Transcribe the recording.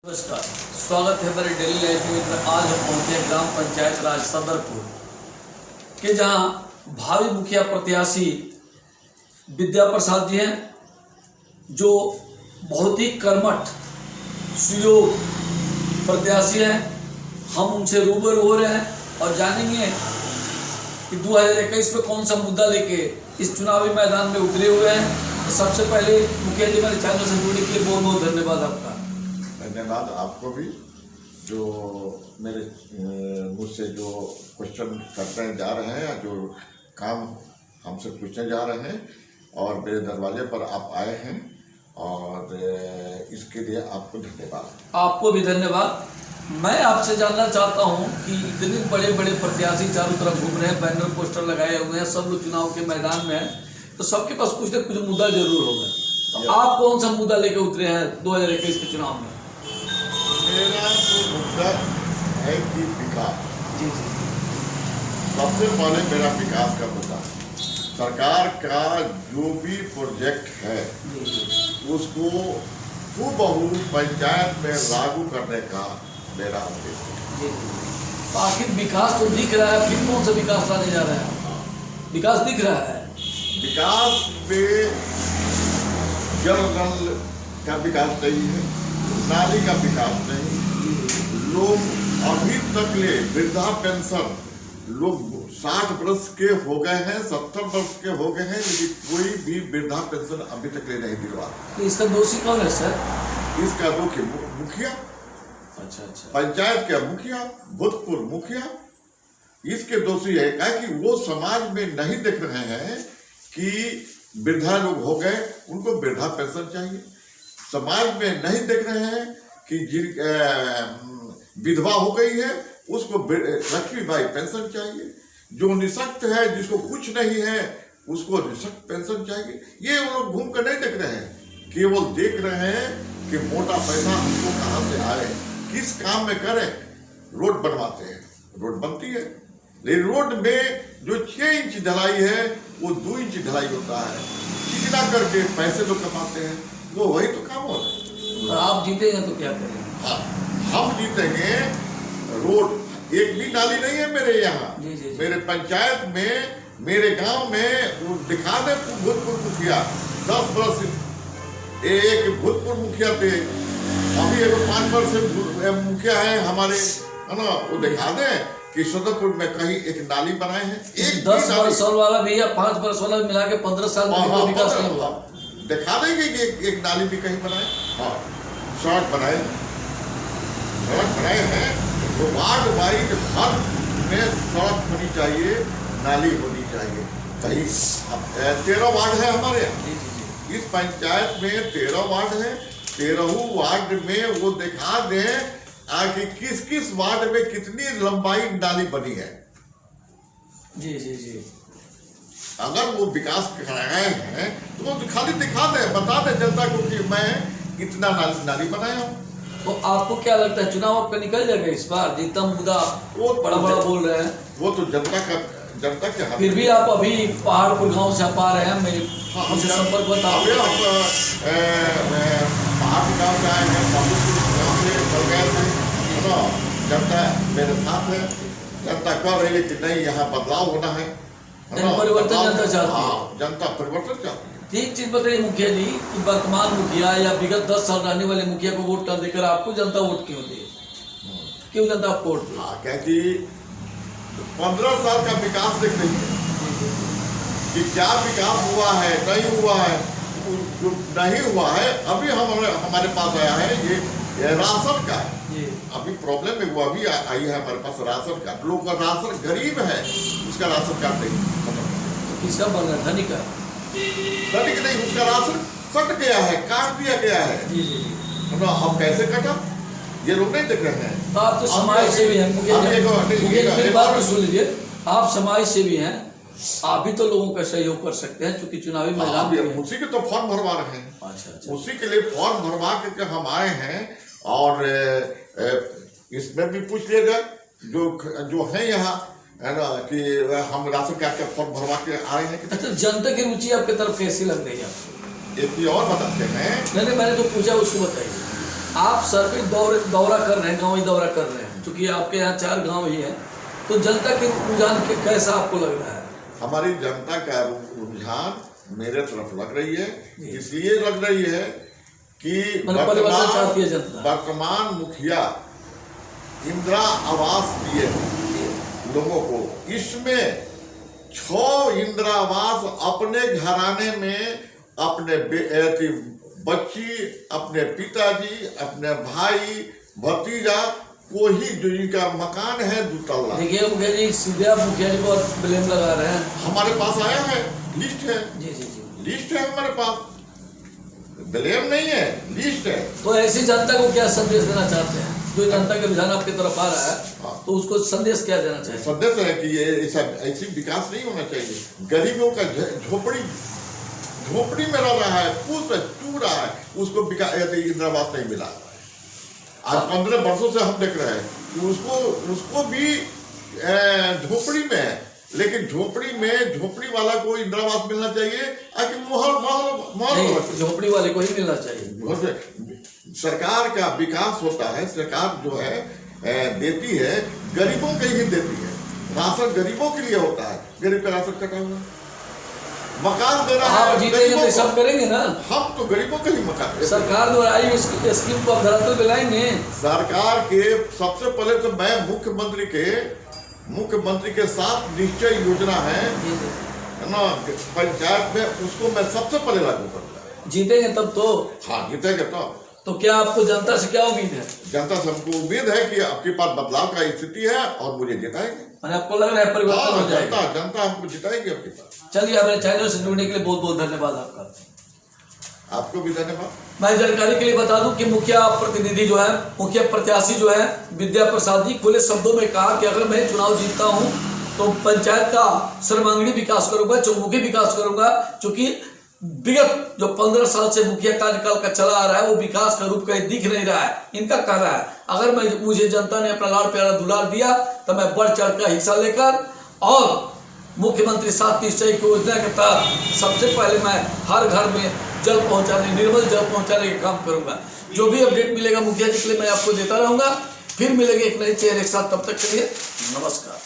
नमस्कार, स्वागत है मेरे डेली लाइफ में। आज हम पहुंचे हैं ग्राम पंचायत राज सदरपुर के, जहां भावी मुखिया प्रत्याशी विद्या प्रसाद जी हैं, जो बहुत ही कर्मठ सुयोग प्रत्याशी हैं। हम उनसे रूबरू हो रहे हैं और जानेंगे कि 2021 में कौन सा मुद्दा लेके इस चुनावी मैदान में उतरे हुए हैं। तो सबसे पहले मुखिया जी, मेरे चैनल से जुड़ने के लिए बहुत बहुत धन्यवाद आपका। धन्यवाद आपको भी, जो मेरे मुझसे जो क्वेश्चन करने जा रहे हैं, जो काम हमसे पूछने जा रहे हैं, और मेरे दरवाजे पर आप आए हैं, और इसके लिए आपको धन्यवाद। आपको भी धन्यवाद। मैं आपसे जानना चाहता हूं कि इतने बड़े बड़े प्रत्याशी चारों तरफ घूम रहे हैं, बैनर पोस्टर लगाए हुए हैं, सब लोग चुनाव के मैदान में हैं, तो सबके पास कुछ न कुछ मुद्दा जरूर होगा। तो आप कौन सा मुद्दा लेके उतरे हैं 2021 के चुनाव में? मेरा जो मुद्दा है कि विकास, जी जी, सबसे पहले मेरा विकास का मुद्दा। सरकार का जो भी प्रोजेक्ट है उसको हूबहू पंचायत में लागू करने का मेरा उद्देश्य है। तो आखिर विकास तो दिख रहा है, फिर कौन सा विकास लाने जा रहे हैं? विकास दिख रहा है। विकास में जल नल का विकास नहीं है, नाली का विकास नहीं। लोग अभी तक ले वृद्धा पेंशन, लोग 60 वर्ष के हो गए हैं, 70 वर्ष के हो गए हैं, लेकिन कोई भी वृद्धा पेंशन अभी तक ले नहीं दिलवा। तो इसका दोषी कौन है सर? इसका दोषी मुखिया, अच्छा अच्छा, पंचायत के मुखिया, भूतपूर्व मुखिया इसके दोषी है। क्या कि वो समाज में नहीं देख रहे हैं कि वृद्धा लोग हो गए, उनको वृद्धा पेंशन चाहिए। समाज में नहीं देख रहे हैं कि जिन विधवा हो गई है उसको लक्ष्मीबाई पेंशन चाहिए। जो निशक्त है, जिसको कुछ नहीं है, उसको निशक्त पेंशन चाहिए। ये वो लोग घूम कर नहीं देख रहे हैं, केवल देख रहे हैं कि मोटा पैसा हमको कहाँ से आए, किस काम में करें। रोड बनवाते हैं, रोड बनती है, लेकिन रोड में जो 6 इंच ढलाई है वो 2 इंच ढलाई होता है। चिकना करके पैसे लोग कमाते हैं, वो वही तो काम हो रहा है। और आप जीतेंगे तो क्या करेंगे? हाँ, हम जीतेंगे। रोड एक भी नाली नहीं है मेरे यहाँ, मेरे पंचायत में, मेरे गांव में। वो दिखा दे भूतपूर्व मुखिया, 10 वर्ष एक भूतपूर्व मुखिया थे, अभी एक 5 वर्ष से मुखिया है हमारे, है ना। वो दिखा दे कि सदरपुर में कहीं एक नाली बनाए हैं। एक 10 वर्ष वाला भी या 5 वर्ष वाला मिला के 15 साल में विकास नहीं हुआ। दिखा देंगे कि एक नाली भी कहीं बनाए। हाँ, सड़क बनाए, सड़क बनाए हैं। तो वार्ड वाइज हर में सड़क होनी चाहिए, नाली होनी चाहिए। कहीं 13 वार्ड है हमारे यहाँ, इस पंचायत में 13 वार्ड है। 13 वार्ड में वो दिखा दें कि किस किस वार्ड में कितनी लंबाई नाली बनी है। जी जी जी, अगर वो विकास कर रहे हैं तो वो खाली दिखा दे, बता दे जनता को कि मैं इतना नाली बनाया हूँ। तो आपको क्या लगता है चुनाव आपका निकल जाएगा इस बार? जितना मुद्दा वो बड़ा बड़ा बोल रहे हैं, वो तो जनता के हाथ। फिर भी आप अभी पहाड़पुर गांव से आप आ रहे हैं, मेरे हमसे संपर्क बताओ। पहाड़पुर गाँव से आए हैं, गाँव से चल गए थे। जनता मेरे साथ है, जनता कह रही है कि नहीं, यहाँ बदलाव होना है। परिवर्तन जनता चाहती है, जनता परिवर्तन चाहती है। ठीक चीज बताइए मुखिया जी कि वर्तमान मुखिया या विगत 10 साल रहने वाले मुखिया को वोट न देकर आपको जनता वोट क्यों दे? क्यों जनता आपको वोट दे? क्या कि 15 साल का विकास देख रही है कि क्या विकास हुआ है, नहीं हुआ है। जो नहीं हुआ है अभी हमारे पास आया है, ये राशन का है। अभी प्रॉब्लम है, वो अभी आई है हमारे पास राशन कार्ड। लोग का राशन गरीब है, उसका राशन कार्ड नहीं। किसका बन रहा है? धनिक का? धनिक नहीं, उसका राशन कट गया है, काट दिया गया है। जी जी, अब कैसे कटा, ये लोग नहीं देख रहे हैं। तो आप तो समाज सेवी हैं मुखिया जी, मेरी बात तो सुन लीजिए। आप समाज सेवी हैं, आप भी तो लोगों का सहयोग कर सकते हैं, चूंकि चुनावी मैदान में उसी के तो फॉर्म भरवा रहे हैं। अच्छा, उसी के लिए फॉर्म भरवा के हम आए हैं। और इसमें भी पूछ लिएगा जो है यहाँ, है ना, कि हम राशन कार्ड का फॉर्म भरवा के आए हैं। अच्छा, जनता की रुचि आपकी तरफ कैसी लग रही है आपको? एक और बताते हैं। नहीं, मैंने तो पूछा, उसको बताइए। आप सर्वे दौरा कर रहे हैं, गाँवी दौरा कर रहे हैं, क्योंकि आपके यहाँ 4 गांव ही है, तो जनता के रुझान कैसा आपको लग रहा है? हमारी जनता का रुझान मेरे तरफ लग रही है, इसलिए लग रही है कि परिवर्तन चाहती है जनता। वर्तमान मुखिया इंदिरा आवास दिए लोगों को, इसमें 6 इंदिरा आवास अपने घराने में अपने बच्ची, अपने पिताजी, अपने भाई, भतीजा को ही, जो इनका मकान है 2 तल्ला। देखिए मुखिया जी, सीधे आप मुखिया जी को ब्लेम लगा रहे हैं। हमारे पास आया है, लिस्ट है। जी जी जी, लिस्ट है हमारे पास, ब्लेम नहीं है, लिस्ट है। तो ऐसी जनता को क्या संदेश देना चाहते हैं जो जनता के रुझान आपकी तरफ आ रहा है? हाँ। तो उसको संदेश क्या देना चाहिए? संदेश है कि ये ऐसी विकास नहीं होना चाहिए। गरीबों का झोपड़ी में रह रहा है, चू रहा है, उसको इंदिरा आवास नहीं मिला। आज 15 वर्षों से हम देख रहे हैं कि उसको भी झोपड़ी में है, लेकिन झोपड़ी वाला को इंदिरा आवास मिलना चाहिए, महल झोपड़ी वाले को ही मिलना चाहिए। सरकार का विकास होता है, सरकार जो है देती है, गरीबों के ही देती है। राशन गरीबों के लिए होता है, गरीब का राशन कटा हुआ, मकान दे रहा है, जीतेंगे तो सब करेंगे ना। हम तो गरीबों के ही मकान, सरकार द्वारा आई स्कीम को धरातल पे लाएंगे। सरकार के सबसे पहले तो मैं मुख्यमंत्री के साथ निश्चय योजना है ना पंचायत में, उसको मैं सबसे पहले लागू करूंगा। जीतेंगे तब तो। हाँ, जीतेंगे तो क्या आपको जनता से क्या उम्मीद है? जनता से हमको उम्मीद है कि आपके पास बदलाव का स्थिति है और मुझे जिताएंगे। मैंने आपको लग रहा है परिवर्तन हो जाएगा? जनता हमको जिताएगी आपके पास। चलिए, हमारे चैनल से जुड़ने के लिए बहुत बहुत धन्यवाद आपका। आपको भी धन्यवाद। मैं जानकारी के लिए बता दूं कि मुखिया प्रतिनिधि जो है, मुखिया प्रत्याशी जो है विद्या प्रसाद जी, खुले शब्दों में कहा कि अगर मैं चुनाव जीतता हूं तो पंचायत का सर्वांगीण विकास करूंगा, चौमुखी विकास करूंगा। चूंकि विगत जो 15 साल से मुखिया कार्यकाल का चला आ रहा है, वो विकास का रूप कहीं दिख नहीं रहा है। इनका कहना है अगर मुझे जनता ने अपना लाड़ प्यारा दुलार दिया तो मैं बढ़ चढ़ कर हिस्सा लेकर और मुख्यमंत्री 7 निश्चय की योजना के तहत सबसे पहले मैं हर घर में जल पहुंचाने, निर्मल जल पहुंचाने का काम करूंगा। जो भी अपडेट मिलेगा मुखिया जी के लिए मैं आपको देता रहूंगा। फिर मिलेंगे एक नए चेहरे के साथ, तब तक के लिए नमस्कार।